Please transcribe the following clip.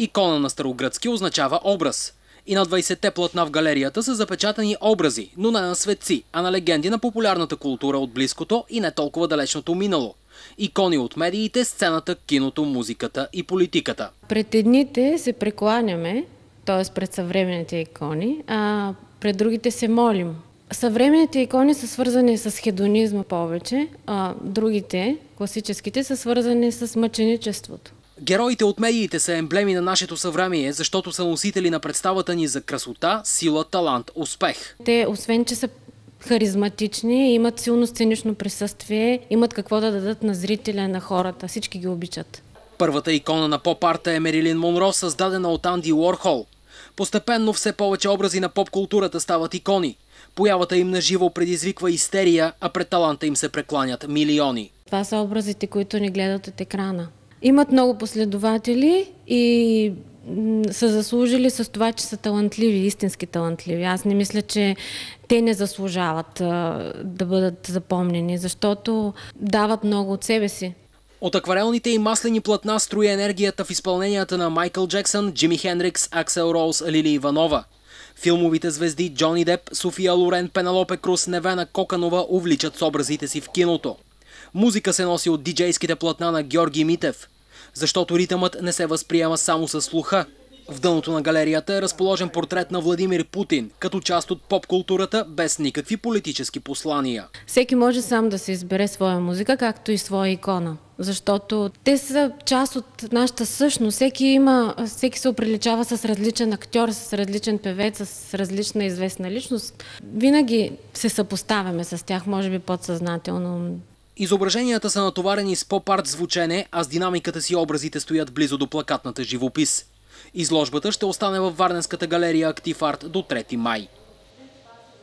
Икона на старогръцки означава образ. И на 20-те платна в галерията са запечатани образи, но не на светци, а на легенди на популярната култура от близкото и не толкова далечното минало. Икони от медиите, сцената, киното, музиката и политиката. Пред едните се прекланяме, т.е. пред съвременните икони, а пред другите се молим. Съвременните икони са свързани с хедонизма повече, а другите, класическите, са свързани с мъченичеството. Героите от медиите са емблеми на нашето съвремие, защото са носители на представата ни за красота, сила, талант, успех. Те, освен че са харизматични, имат силно сценично присъствие, имат какво да дадат на зрителя, на хората. Всички ги обичат. Първата икона на поп-арта е Мерилин Монро, създадена от Анди Уорхол. Постепенно все повече образи на поп-културата стават икони. Появата им на живо предизвиква истерия, а пред таланта им се прекланят милиони. Това са образите, които ни гледат от екрана. Имат много последователи и са заслужили с това, че са талантливи, истински талантливи. Аз не мисля, че те не заслужават да бъдат запомнени, защото дават много от себе си. От акварелните и маслени платна струи енергията в изпълненията на Майкъл Джексън, Джими Хендрикс, Аксел Роуз, Лили Иванова. Филмовите звезди Джони Деп, София Лорен, Пенелопе Круз, Невена Коканова увличат с образите си в киното. Музика се носи от диджейските платна на Георги Митев, защото ритъмът не се възприема само със слуха. В дъното на галерията е разположен портрет на Владимир Путин, като част от поп-културата без никакви политически послания. Всеки може сам да се избере своя музика, както и своя икона, защото те са част от нашата същност. Всеки се оприличава с различен актьор, с различен певец, с различна известна личност. Винаги се съпоставяме с тях, може би подсъзнателно. Изображенията са натоварени с поп-арт звучене, а с динамиката си образите стоят близо до плакатната живопис. Изложбата ще остане във Варненската галерия Актив Арт до 3 май.